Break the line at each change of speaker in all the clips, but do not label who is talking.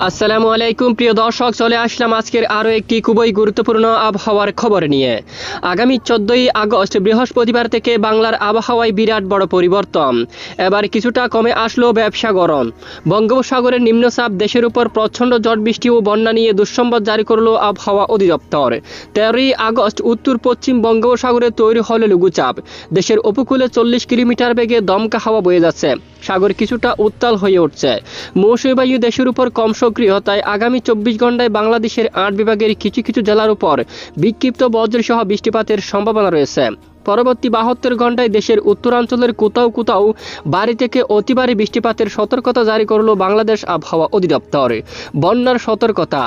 আসসালামু আলাইকুম প্রিয় দর্শক, চলে আসলাম আজকের আরও একটি খুবই গুরুত্বপূর্ণ আবহাওয়ার খবর নিয়ে। আগামী 14ই আগস্ট বৃহস্পতিবার থেকে বাংলার আবহাওয়ায় বিরাট বড় পরিবর্তন। এবার কিছুটা কমে আসলো ব্যবসা গরম। বঙ্গোপসাগরের নিম্নচাপ দেশের উপর প্রচণ্ড ঝড় বৃষ্টি ও বন্যা নিয়ে দুঃসংবাদ জারি করলো আবহাওয়া অধিদপ্তর। 13ই আগস্ট উত্তর পশ্চিম বঙ্গোপসাগরে তৈরি হলো লঘুচাপ। দেশের উপকূলে 40 কিলোমিটার বেগে দমকা হাওয়া বয়ে যাচ্ছে। সাগর কিছুটা উত্তাল হয়ে উঠছে। মৌসুমী বায়ু দেশের উপর কম সক্রিয়, তাই আগামী 24 ঘন্টায় বাংলাদেশের 8 বিভাগের কিছু কিছু জেলার উপর বিক্ষিপ্ত বজ্রসহ বৃষ্টিপাতের সম্ভাবনা রয়েছে। পরবর্তী 72 ঘন্টায় দেশের উত্তরাঞ্চলের কোথাও কোথাও ভারী থেকে অতি ভারী বৃষ্টিপাতের সতর্কতা জারি করল বাংলাদেশ আবহাওয়া অধিদপ্তর। বন্যার সতর্কতা।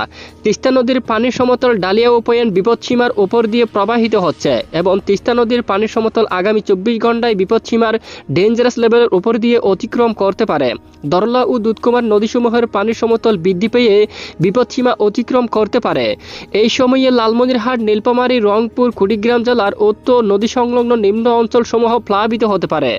তিস্তা নদীর পানির সমতল ডালিয়া উপয়ন বিপদসীমার উপর দিয়ে প্রবাহিত হচ্ছে এবং তিস্তা নদীর পানির সমতল আগামী 24 ঘন্টায় বিপদসীমার ডেঞ্জারাস লেভেলের উপর দিয়ে অতিক্রম করতে পারে। ধরলা ও দুধকুমার নদীসমূহের পানির সমতল বৃদ্ধি পেয়ে বিপদসীমা অতিক্রম করতে পারে। এই সময়ে লালমনিরহাট, নীলফামারী, রংপুর, কুড়িগ্রাম জেলার উত্তর নদী সংলগ্ন নিম্ন অঞ্চলসমূহ প্লাবিত হতে পারে।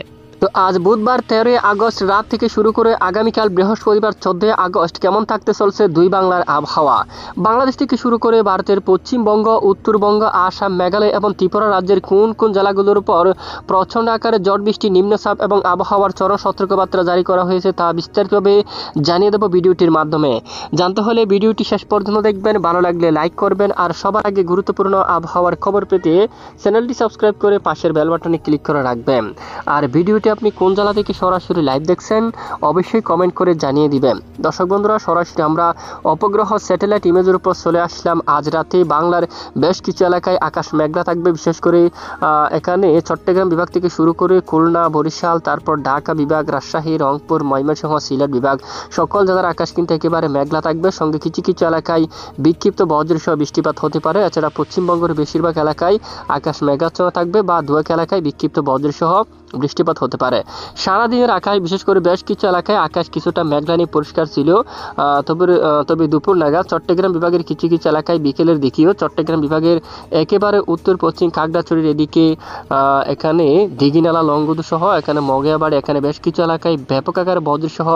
তো আজ বুধবার 13ই আগস্ট রাত থেকে শুরু করে আগামীকাল বৃহস্পতিবার 14ই আগস্ট কেমন থাকতে চলছে দুই বাংলার আবহাওয়া। বাংলাদেশ থেকে শুরু করে ভারতের পশ্চিমবঙ্গ, উত্তরবঙ্গ, আসাম, মেঘালয় এবং ত্রিপুরা রাজ্যের কোন কোন জেলাগুলোর উপর প্রচণ্ড আকারে ঝড় বৃষ্টি, নিম্নচাপ এবং আবহাওয়ার চরম সতর্কবার্তা জারি করা হয়েছে তা বিস্তারিতভাবে জানিয়ে দেব ভিডিওটির মাধ্যমে। জানতে হলে ভিডিওটি শেষ পর্যন্ত দেখবেন, ভালো লাগলে লাইক করবেন আর সবার আগে গুরুত্বপূর্ণ আবহাওয়ার খবর পেতে চ্যানেলটি সাবস্ক্রাইব করে পাশের বেল বাটনে ক্লিক করে রাখবেন। আর ভিডিওটি আপনি কোন জেলা থেকে সরাসরি লাইভ দেখছেন অবশ্যই কমেন্ট করে জানিয়ে দিবেন। দর্শক বন্ধুরা, সরাসরি আমরা অপগ্রহ স্যাটেলাইট ইমেজের উপর চলে আসলাম। আজ রাতে বাংলার বেশ কিছু এলাকায় আকাশ মেঘলা থাকবে। বিশেষ করে এখানে চট্টগ্রাম বিভাগ থেকে শুরু করে খুলনা, বরিশাল, তারপর ঢাকা বিভাগ, রাজশাহী, রংপুর, ময়মনসিংহ, সিলেট বিভাগ সকল জেলার আকাশ কিন্তু একেবারে মেঘলা থাকবে। সঙ্গে কিছু কিছু এলাকায় বিক্ষিপ্ত বজ্রসহ বৃষ্টিপাত হতে পারে। এছাড়া পশ্চিমবঙ্গের বেশিরভাগ এলাকায় আকাশ মেঘাচ্ছন্ন থাকবে বা দু এক এলাকায় বিক্ষিপ্ত বজ্রসহ বৃষ্টিপাত হতে পারে। সারাদিনের আকাশ, বিশেষ করে বেশ কিছু এলাকায় আকাশ কিছুটা মেঘলানি পরিষ্কার ছিল। তবে দুপুর নাগাদ চট্টগ্রাম বিভাগের কিছু কিছু এলাকায় বিকেলের দিকেও চট্টগ্রাম বিভাগের একেবারে উত্তর পশ্চিম খাগড়াছড়ির এদিকে এখানে দিঘিনালা, লংগদু সহ এখানে মগিয়াবাড়ি এখানে বেশ কিছু এলাকায় ব্যাপক আকারে বজ্রসহ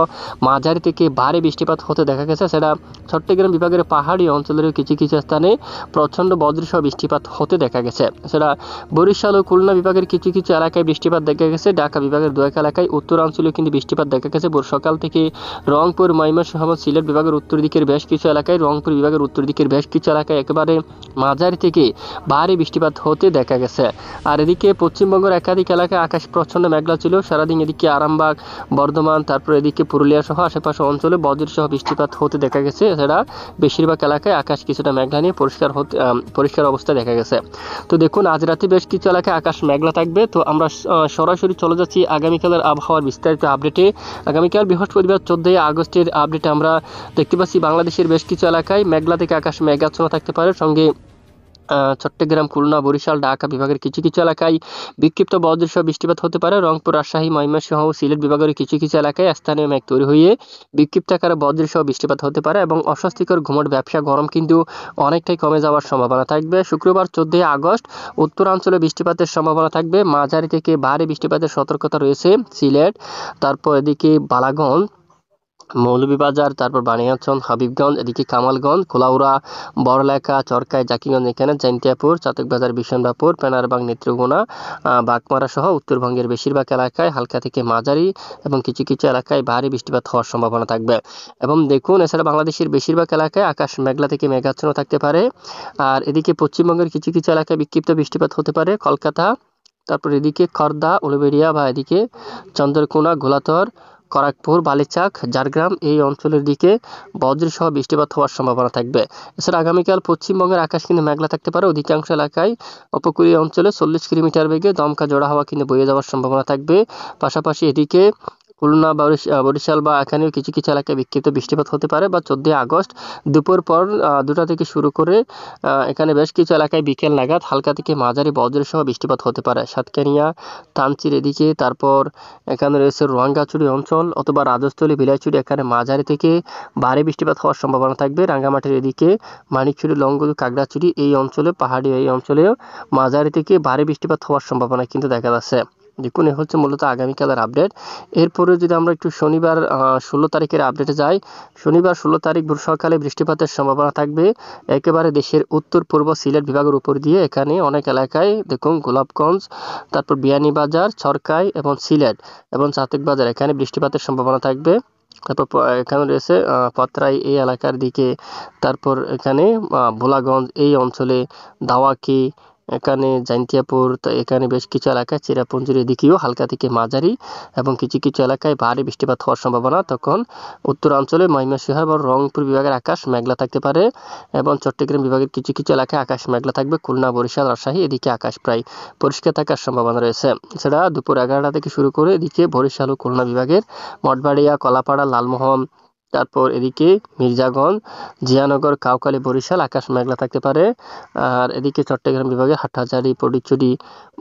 মাঝারি থেকে ভারী বৃষ্টিপাত হতে দেখা গেছে। সেটা চট্টগ্রাম বিভাগের পাহাড়ি অঞ্চলের কিছু কিছু স্থানে প্রচণ্ড বজ্রসহ বৃষ্টিপাত হতে দেখা গেছে। সেটা বরিশাল ও খুলনা বিভাগের কিছু কিছু এলাকায় বৃষ্টিপাত দেখা গেছে। ঢাকা বিভাগের দু এক এলাকায় উত্তরাঞ্চলেও কিন্তু বৃষ্টিপাত দেখা গেছে। সকাল থেকে রংপুর, ময়মনসিংহ, সিলেট বিভাগের উত্তর দিকের বেশ কিছু এলাকায়, রংপুর বিভাগের উত্তর দিকের বেশ কিছু এলাকায় একেবারে মাঝারি থেকে ভারী বৃষ্টিপাত হতে দেখা গেছে। আর এদিকে পশ্চিমবঙ্গের একাধিক এলাকায় আকাশ প্রচণ্ড মেঘলা ছিল সারাদিন। এদিকে আরামবাগ, বর্ধমান, তারপর এদিকে পুরুলিয়া সহ আশেপাশে অঞ্চলে বজ্রসহ বৃষ্টিপাত হতে দেখা গেছে। এছাড়া বেশিরভাগ এলাকায় আকাশ কিছুটা মেঘলা নিয়ে পরিষ্কার অবস্থা দেখা গেছে। তো দেখুন, আজ রাতে বেশ কিছু এলাকায় আকাশ মেঘলা থাকবে। তো আমরা সরাসরি চলে যাচ্ছি আগামীকালের আবহাওয়ার বিস্তারিত আপডেটে। আগামীকাল বৃহস্পতিবার 14ই আগস্টের আপডেটে আমরা দেখতে পাচ্ছি বাংলাদেশের বেশ কিছু এলাকায় মেঘলা থেকে আকাশ মেঘাচ্ছন্ন থাকতে পারে। সঙ্গে চট্টগ্রাম, খুলনা, বরিশাল, ঢাকা বিভাগের কিছু কিছু এলাকায় বিক্ষিপ্ত বজ্রসহ বৃষ্টিপাত হতে পারে। রংপুর, রাজশাহী, ময়মনসিংহ, সিলেট বিভাগের কিছু কিছু এলাকায় স্থানীয় মেঘ তৈরি হয়ে বিক্ষিপ্ত আকারে বজ্রসহ বৃষ্টিপাত হতে পারে এবং অস্বস্তিকর ঘুমট ব্যবসা গরম কিন্তু অনেকটাই কমে যাওয়ার সম্ভাবনা থাকবে। শুক্রবার 14ই আগস্ট উত্তরাঞ্চলে বৃষ্টিপাতের সম্ভাবনা থাকবে। মাঝারি থেকে ভারী বৃষ্টিপাতের সতর্কতা রয়েছে সিলেট, তারপর এদিকে বালাগঞ্জ, মৌলভীবাজার, তারপর বানিয়াচং, হাবিবগঞ্জ, এদিকে কামালগঞ্জ, খোলাউড়া, বড়লেখা, চরকায়, জাকিগঞ্জ, এখানে জৈন্তিয়াপুর, চাতকবাজার, বিশনবাপুর, পেনারবাগ, নেত্রকোনা, বাগমারা সহ উত্তরবঙ্গের বেশিরভাগ এলাকায় হালকা থেকে মাঝারি এবং কিছু কিছু এলাকায় ভারী বৃষ্টিপাত হওয়ার সম্ভাবনা থাকবে। এবং দেখুন, এছাড়া বাংলাদেশের বেশিরভাগ এলাকায় আকাশ মেঘলা থেকে মেঘাচ্ছন্ন থাকতে পারে। আর এদিকে পশ্চিমবঙ্গের কিছু কিছু এলাকায় বিক্ষিপ্ত বৃষ্টিপাত হতে পারে। কলকাতা, তারপর এদিকে খর্দা, উলুবেড়িয়া বা এদিকে চন্দ্রকোনা, ঘোলাতর, খড়গপুর, বালিচাক, ঝাড়গ্রাম এই অঞ্চলের দিকে বজ্রসহ বৃষ্টিপাত হওয়ার সম্ভাবনা থাকবে। এছাড়া আগামীকাল পশ্চিমবঙ্গের আকাশ কিন্তু মেঘলা থাকতে পারে। অধিকাংশ এলাকায় উপকূলীয় অঞ্চলে 40 কিলোমিটার বেগে দমকা জোড়া হাওয়া কিন্তু বয়ে যাওয়ার সম্ভাবনা থাকবে। পাশাপাশি এদিকে খুলনা, বরিশাল বা এখানেও কিছু কিছু এলাকায় বিক্ষিপ্ত বৃষ্টিপাত হতে পারে। বা 14ই আগস্ট দুপুর পর 2টা থেকে শুরু করে এখানে বেশ কিছু এলাকায় বিকেল নাগাদ হালকা থেকে মাঝারি বজ্রসহ বৃষ্টিপাত হতে পারে। সাতকানিয়া, তানচির এদিকে, তারপর এখানে রয়েছে রোয়াঙ্গাচুরি অঞ্চল অথবা রাজস্থলী, বিলাইচুরি, এখানে মাঝারি থেকে ভারী বৃষ্টিপাত হওয়ার সম্ভাবনা থাকবে। রাঙ্গামাটির এদিকে মানিকচুরি, লংগদু, কাগড়াছড়ি এই অঞ্চলে, পাহাড়ি এই অঞ্চলেও মাঝারি থেকে ভারী বৃষ্টিপাত হওয়ার সম্ভাবনা কিন্তু দেখা যাচ্ছে। দেখুন এ হচ্ছে মূলত আগামীকালের আপডেট। এরপরে যদি আমরা একটু শনিবার 16 তারিখের আপডেটে যাই, শনিবার 16 তারিখ ভোর সকালে বৃষ্টিপাতের সম্ভাবনা থাকবে একেবারে দেশের উত্তর পূর্ব সিলেট বিভাগের উপর দিয়ে। এখানে অনেক এলাকায় দেখুন গোলাপগঞ্জ, তারপর বিয়ানীবাজার, ছরকাই এবং সিলেট এবং চাতক বাজার এখানে বৃষ্টিপাতের সম্ভাবনা থাকবে। তারপর এখানে রয়েছে পতরাই এই এলাকার দিকে, তারপর এখানে ভোলাগঞ্জ এই অঞ্চলে, দাওয়াকি এখানে, জাইন্তিয়াপুর, তো এখানে বেশ কিছু এলাকায় চিরাপুঞ্জির এদিকেও হালকা থেকে মাঝারি এবং কিছু কিছু এলাকায় ভারী বৃষ্টিপাত হওয়ার সম্ভাবনা। তখন উত্তরাঞ্চলে ময়মনসিংহ এবং রংপুর বিভাগের আকাশ মেঘলা থাকতে পারে এবং চট্টগ্রাম বিভাগের কিছু কিছু এলাকায় আকাশ মেঘলা থাকবে। খুলনা, বরিশাল, রাজশাহী এদিকে আকাশ প্রায় পরিষ্কার থাকার সম্ভাবনা রয়েছে। এছাড়া দুপুর 11টা থেকে শুরু করে এদিকে বরিশাল ও খুলনা বিভাগের মঠবাড়িয়া, কলাপাড়া, লালমোহন, তারপর এদিকে মির্জাগঞ্জ, জিয়ানগর, কাউখালী, বরিশাল আকাশ মেঘলা থাকতে পারে। আর এদিকে চট্টগ্রাম বিভাগে হাটহাজারী, ফটিকছড়ি,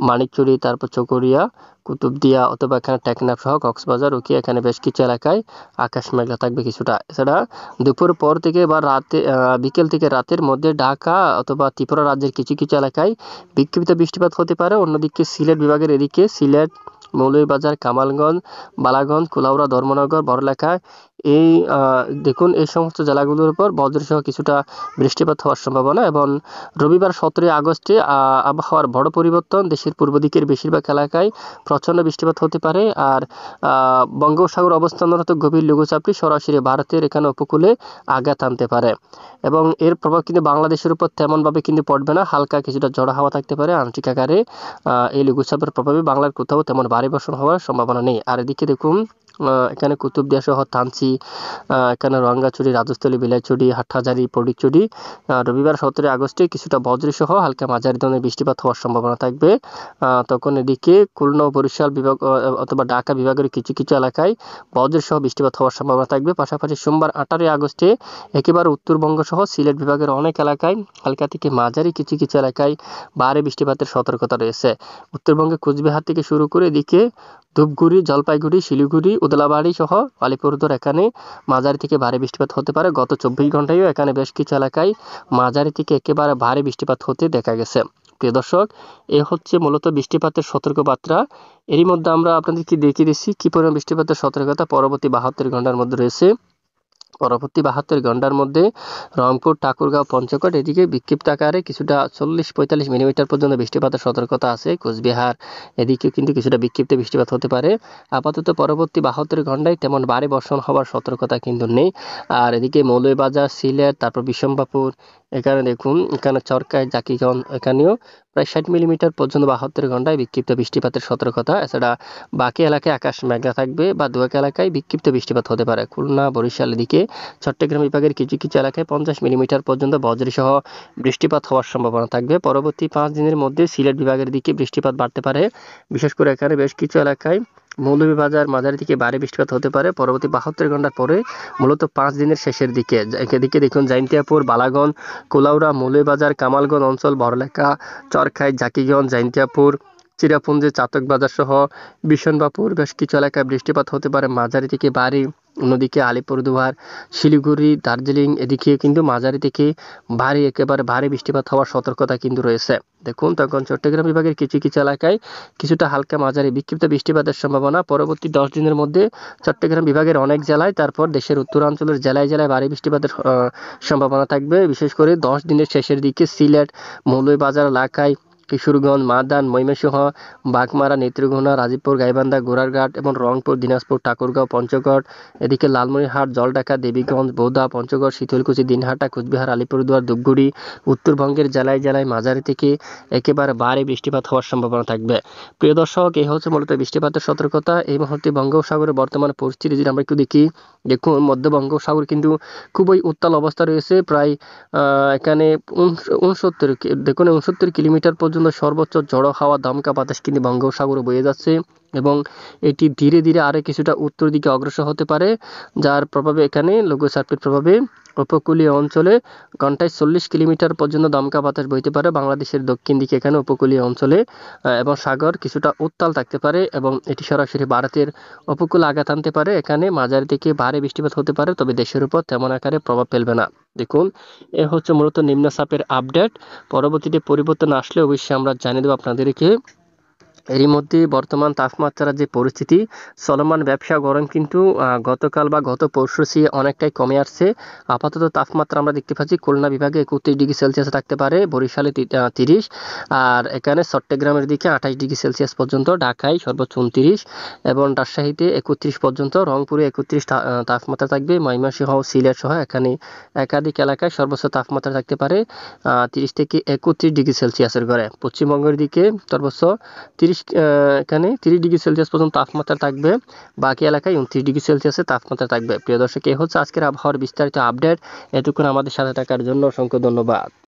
মানিকছড়ি, তারপর চকরিয়া, কুতুবদিয়া অথবা এখানে টেকনাফ সহ কক্সবাজার, ওকে এখানে বেশ কিছু এলাকায় আকাশ মেঘলা থাকবে কিছুটা। এছাড়া দুপুর পর থেকে বা রাতে বিকেল থেকে রাতের মধ্যে ঢাকা অথবা ত্রিপুরা রাজ্যের কিছু কিছু এলাকায় বিক্ষিপ্ত বৃষ্টিপাত হতে পারে। অন্যদিকে সিলেট বিভাগের এদিকে সিলেট, মৌলভীবাজার, কামালগঞ্জ, বালাগঞ্জ, কুলাউড়া, ধর্মনগর, বড়লেখা এই দেখুন এই সমস্ত জেলাগুলোর উপর বজ্রসহ কিছুটা বৃষ্টিপাত হওয়ার সম্ভাবনা। এবং রবিবার 17 আগস্টে আবহাওয়ার বড় পরিবর্তন, দেশের পূর্ব দিকের বেশিরভাগ এলাকায় প্রচণ্ড বৃষ্টিপাত হতে পারে। আর বঙ্গোপসাগর অবস্থানরত গভীর লঘুচাপটি সরাসরি ভারতের এখানে উপকূলে আঘাত আনতে পারে এবং এর প্রভাব কিন্তু বাংলাদেশের উপর তেমনভাবে কিন্তু পড়বে না, হালকা কিছুটা ঝড়ো হাওয়া থাকতে পারে আংশিক আকারে। এই লঘুচাপের প্রভাবে বাংলার কোথাও তেমন ভারী বর্ষণ হওয়ার সম্ভাবনা নেই। আর এদিকে দেখুন এখানে কুতুবদিয়া সহ থানচি, এখানে রঙ্গাছড়ি, রাজস্থলী, বিলাইছড়ি, হাটহাজারী, ফটিকছড়ি রবিবার 17 আগস্টে কিছুটা বজ্রসহ হালকা মাঝারি ধরনের বৃষ্টিপাত হওয়ার সম্ভাবনা থাকবে। তখন এদিকে খুলনা ও বরিশাল বিভাগ অথবা ঢাকা বিভাগের কিছু কিছু এলাকায় বজ্রসহ বৃষ্টিপাত হওয়ার সম্ভাবনা থাকবে। পাশাপাশি সোমবার 18 আগস্টে একেবারে উত্তরবঙ্গ সহ সিলেট বিভাগের অনেক এলাকায় হালকা থেকে মাঝারি কিছু কিছু এলাকায় ভারী বৃষ্টিপাতের সতর্কতা রয়েছে। উত্তরবঙ্গে কোচবিহার থেকে শুরু করে এদিকে ধূপগুড়ি, জলপাইগুড়ি, শিলিগুড়ি, উদলাবাড়ি সহ আলিপুরদুয়ার এখানে মাঝারি থেকে ভারী বৃষ্টিপাত হতে পারে। গত 24 ঘন্টায়ও এখানে বেশ কিছু এলাকায় মাঝারি থেকে একেবারে ভারী বৃষ্টিপাত হতে দেখা গেছে। প্রিয় দর্শক, এ হচ্ছে মূলত বৃষ্টিপাতের সতর্কবার্তা। এরই মধ্যে আমরা আপনাদেরকে দেখিয়ে দিচ্ছি কি পরিমাণ বৃষ্টিপাতের সতর্কতা পরবর্তী 72 ঘন্টার মধ্যে রয়েছে। পরবর্তী 72 ঘন্টার মধ্যে রংপুর, ঠাকুরগাঁও, পঞ্চগড় এদিকে বিক্ষিপ্ত আকারে কিছুটা 40-45 মিলিমিটার পর্যন্ত বৃষ্টিপাতের সতর্কতা আছে। কোচবিহার এদিকে কিন্তু কিছুটা বিক্ষিপ্ত বৃষ্টিপাত হতে পারে। আপাতত পরবর্তী 72 ঘন্টায় তেমন ভারী বর্ষণ হওয়ার সতর্কতা কিন্তু নেই। আর এদিকে মৌলভীবাজার, সিলেট, তারপর বিশম্বাপুর এখানে দেখুন, এখানে চরকায়, জাকিগঞ্জ এখানেও প্রায় 60 মিলিমিটার পর্যন্ত 72 ঘন্টায় বিক্ষিপ্ত বৃষ্টিপাতের সতর্কতা। এছাড়া বাকি এলাকায় আকাশ মেঘলা থাকবে বা দু এক এলাকায় বিক্ষিপ্ত বৃষ্টিপাত হতে পারে। খুলনা, বরিশাল এদিকে চট্টগ্রাম বিভাগের কিছু কিছু এলাকায় 50 মিলিমিটার পর্যন্ত বজ্রসহ বৃষ্টিপাত হওয়ার সম্ভাবনা থাকবে। পরবর্তী 5 দিনের মধ্যে সিলেট বিভাগের দিকে বৃষ্টিপাত বাড়তে পারে। বিশেষ করে এখানে বেশ কিছু এলাকায় মৌলভীবাজার মাঝারি থেকে ভারী বৃষ্টিপাত হতে পারে পরবর্তী 72 ঘন্টার পরে, মূলত 5 দিনের শেষের দিকে। এদিকে দেখুন জাইন্তিয়াপুর, বালাগঞ্জ, কুলাউড়া, মৌলভীবাজার, কামালগঞ্জ অঞ্চল, বড়লেখা, চরখাই, জাকিগঞ্জ, জাইন্তিয়াপুর, চিরাপুঞ্জি, চাতক বাজার সহ বিশনবাপুর বেশ কিছু এলাকায় বৃষ্টিপাত হতে পারে মাঝারি থেকে ভারী। অন্যদিকে আলিপুরদুয়ার, শিলিগুড়ি, দার্জিলিং এদিকে কিন্তু মাঝারি থেকে ভারী একেবারে ভারী বৃষ্টিপাত হওয়ার সতর্কতা কিন্তু রয়েছে। দেখুন তখন চট্টগ্রাম বিভাগের কিছু কিছু এলাকায় কিছুটা হালকা মাঝারি বিক্ষিপ্ত বৃষ্টিপাতের সম্ভাবনা। পরবর্তী 10 দিনের মধ্যে চট্টগ্রাম বিভাগের অনেক জেলায়, তারপর দেশের উত্তরাঞ্চলের জেলায় জেলায় ভারী বৃষ্টিপাতের সম্ভাবনা থাকবে। বিশেষ করে 10 দিনের শেষের দিকে সিলেট, মৌলভীবাজার এলাকায়, কিশোরগঞ্জ, মাদান, ময়মনসিংহ, বাঘমারা, নেত্রকোনা, রাজীবপুর, গাইবান্ধা, গোড়ারঘাট এবং রংপুর, দিনাজপুর, ঠাকুরগাঁও, পঞ্চগড় এদিকে লালমনিরহাট, জলঢাকা, দেবীগঞ্জ, বৌদ্ধা, পঞ্চগড়, শীতলকুচি, দিনহাটা, কোচবিহার, আলিপুরদুয়ার, ধূপগুড়ি উত্তরবঙ্গের জেলায় জেলায় মাঝারি থেকে একেবারে ভারী বৃষ্টিপাত হওয়ার সম্ভাবনা থাকবে। প্রিয় দর্শক, এই হচ্ছে মূলত বৃষ্টিপাতের সতর্কতা। এই মুহূর্তে বঙ্গোপসাগরের বর্তমান পরিস্থিতি যদি আমরা একটু দেখি, দেখুন মধ্য বঙ্গোপসাগর কিন্তু খুবই উত্তাল অবস্থা রয়েছে। প্রায় এখানে 69 কিলোমিটার পর্যন্ত সর্বোচ্চ ঝড়ো হাওয়া, দমকা বাতাস কিন্তু বঙ্গোপসাগরে বয়ে যাচ্ছে এবং এটি ধীরে ধীরে আরও কিছুটা উত্তর দিকে অগ্রসর হতে পারে, যার প্রভাবে এখানে লঘুচাপের প্রভাবে উপকূলীয় অঞ্চলে ঘন্টায় 40 কিলোমিটার পর্যন্ত দমকা বাতাস বইতে পারে বাংলাদেশের দক্ষিণ দিকে এখানে উপকূলীয় অঞ্চলে, এবং সাগর কিছুটা উত্তাল থাকতে পারে এবং এটি সরাসরি ভারতের উপকূলে আঘাত আনতে পারে। এখানে মাঝারি থেকে ভারী বৃষ্টিপাত হতে পারে, তবে দেশের উপর তেমন আকারে প্রভাব ফেলবে না। দেখুন এ হচ্ছে মূলত নিম্নচাপের আপডেট। পরবর্তীতে পরিবর্তন আসলে অবশ্যই আমরা জানিয়ে দেবো আপনাদেরকে। এরই মধ্যে বর্তমান তাপমাত্রার যে পরিস্থিতি, চলমান ব্যবসা গরম কিন্তু গতকাল বা গত পরশু চেয়ে অনেকটাই কমে আসছে। আপাতত তাপমাত্রা আমরা দেখতে পাচ্ছি খুলনা বিভাগে 31 ডিগ্রি সেলসিয়াস থাকতে পারে, বরিশালে 30, আর এখানে চট্টগ্রামের দিকে 28 ডিগ্রি সেলসিয়াস পর্যন্ত, ঢাকায় সর্বোচ্চ 29 এবং রাজশাহীতে 31 পর্যন্ত, রংপুরে 31 তাপমাত্রা থাকবে, ময়মনসিংহ সিলেট সহ এখানে একাধিক এলাকায় সর্বোচ্চ তাপমাত্রা থাকতে পারে 30 থেকে 31 ডিগ্রি সেলসিয়াসের ঘরে। পশ্চিমবঙ্গের দিকে সর্বোচ্চ 30, এখানে 30 ডিগ্রি সেলসিয়াস পর্যন্ত তাপমাত্রা থাকবে, বাকি এলাকায় 29 ডিগ্রি সেলসিয়াসের তাপমাত্রা থাকবে। প্রিয় দর্শক, এই হচ্ছে আজকের আবহাওয়ার বিস্তারিত আপডেট। এতক্ষণ আমাদের সাথে থাকার জন্য অসংখ্য ধন্যবাদ।